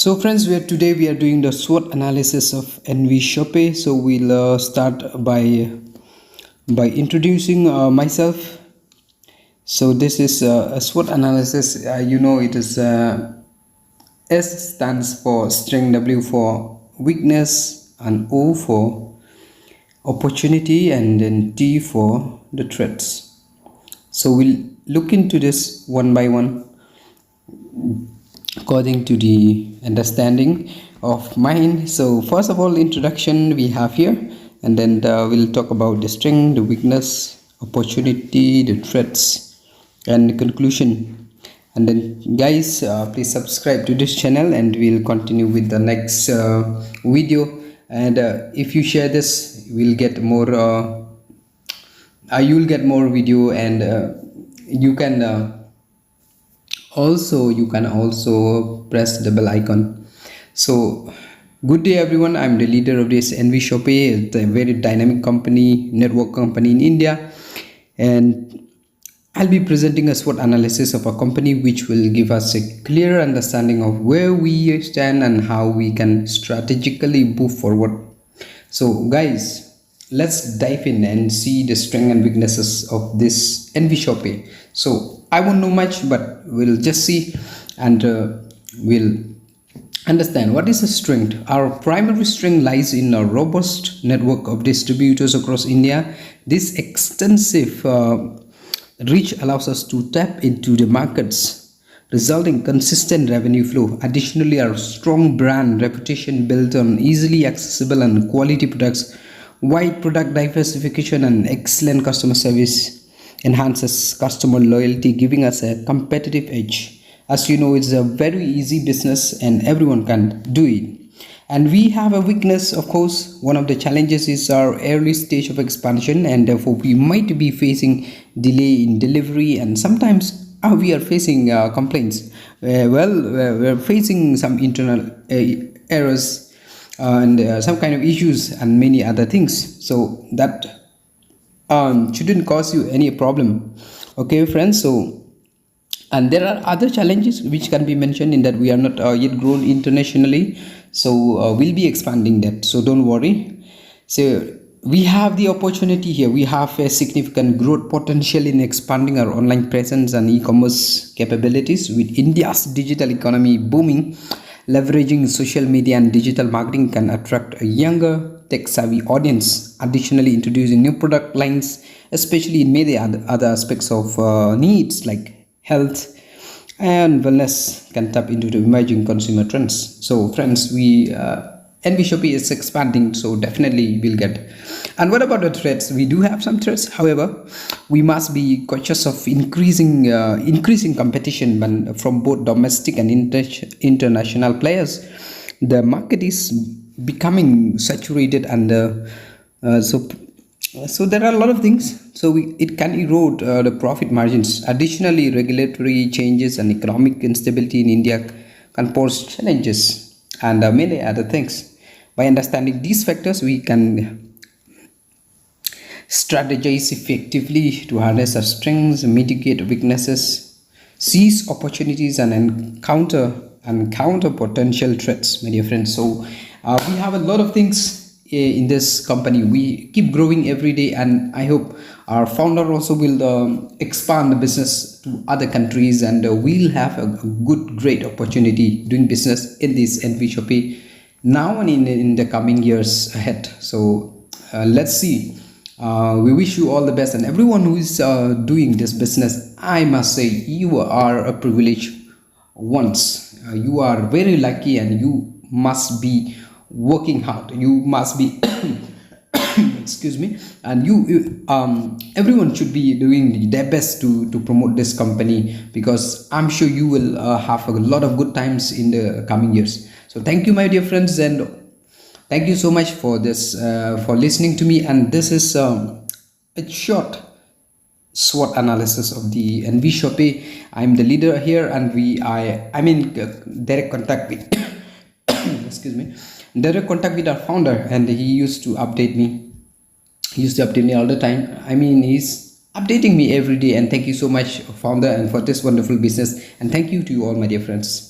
So friends, today we are doing the SWOT analysis of NV Shoppe. So we'll start by introducing myself. So this is a SWOT analysis. It is S stands for string, W for weakness, and O for opportunity, and then T for the threats. So we'll look into this one by one according to the understanding of mine. So first of all, introduction we have here, and then we'll talk about the string, the weakness, opportunity, the threats, and the conclusion. And then guys, please subscribe to this channel, and we'll continue with the next video. And if you share this, we'll get more you'll get more video, and you can also press the bell icon. So good day everyone, I'm the leader of this NV Shoppe. It's a very dynamic company, network company in India, and I'll be presenting a SWOT analysis of a company which will give us a clear understanding of where we stand and how we can strategically move forward. So guys, let's dive in and see the strengths and weaknesses of this NV Shoppe. So I won't know much, but we'll just see, and we'll understand what is a strength. Our primary strength lies in a robust network of distributors across India. This extensive reach allows us to tap into the markets, resulting consistent revenue flow. Additionally, our strong brand reputation built on easily accessible and quality products, wide product diversification, and excellent customer service enhances customer loyalty, giving us a competitive edge. As you know, it's a very easy business and everyone can do it. And we have a weakness, of course. One of the challenges is our early stage of expansion, and therefore we might be facing delay in delivery, and sometimes we are facing complaints. We're facing some internal errors and some kind of issues and many other things. So that shouldn't cause you any problem, okay friends. So, and there are other challenges which can be mentioned in that we are not yet grown internationally, so we'll be expanding that, so don't worry. So we have the opportunity here. We have a significant growth potential in expanding our online presence and e-commerce capabilities. With India's digital economy booming, leveraging social media and digital marketing can attract a younger, tech-savvy audience. Additionally, introducing new product lines, especially in many other aspects of needs like health and wellness, can tap into the emerging consumer trends. So friends, NV Shoppe is expanding, so definitely we'll get. And what about the threats? We do have some threats. However, we must be cautious of increasing competition from both domestic and international players. The market is becoming saturated, and so there are a lot of things. So it can erode the profit margins. Additionally, regulatory changes and economic instability in India can pose challenges, and many other things. By understanding these factors, we can strategize effectively to harness our strengths, mitigate weaknesses, seize opportunities, and encounter potential threats, my dear friends. So we have a lot of things in this company. We keep growing every day, and I hope our founder also will expand the business to other countries, and we'll have a great opportunity doing business in this NV Shoppe now and in the coming years ahead. So let's see. We wish you all the best, and everyone who is doing this business, I must say you are a privileged ones. You are very lucky, and you must be working hard. You must be excuse me, and everyone should be doing their best to promote this company, because I'm sure you will have a lot of good times in the coming years. So thank you, my dear friends, and thank you so much for this for listening to me. And this is a short SWOT analysis of the NV Shoppe. I'm the leader here, and I'm in direct contact with excuse me, direct contact with our founder, and he used to update me. He used to update me all the time. I mean, he's updating me every day. And thank you so much, founder, and for this wonderful business. And thank you to you all, my dear friends.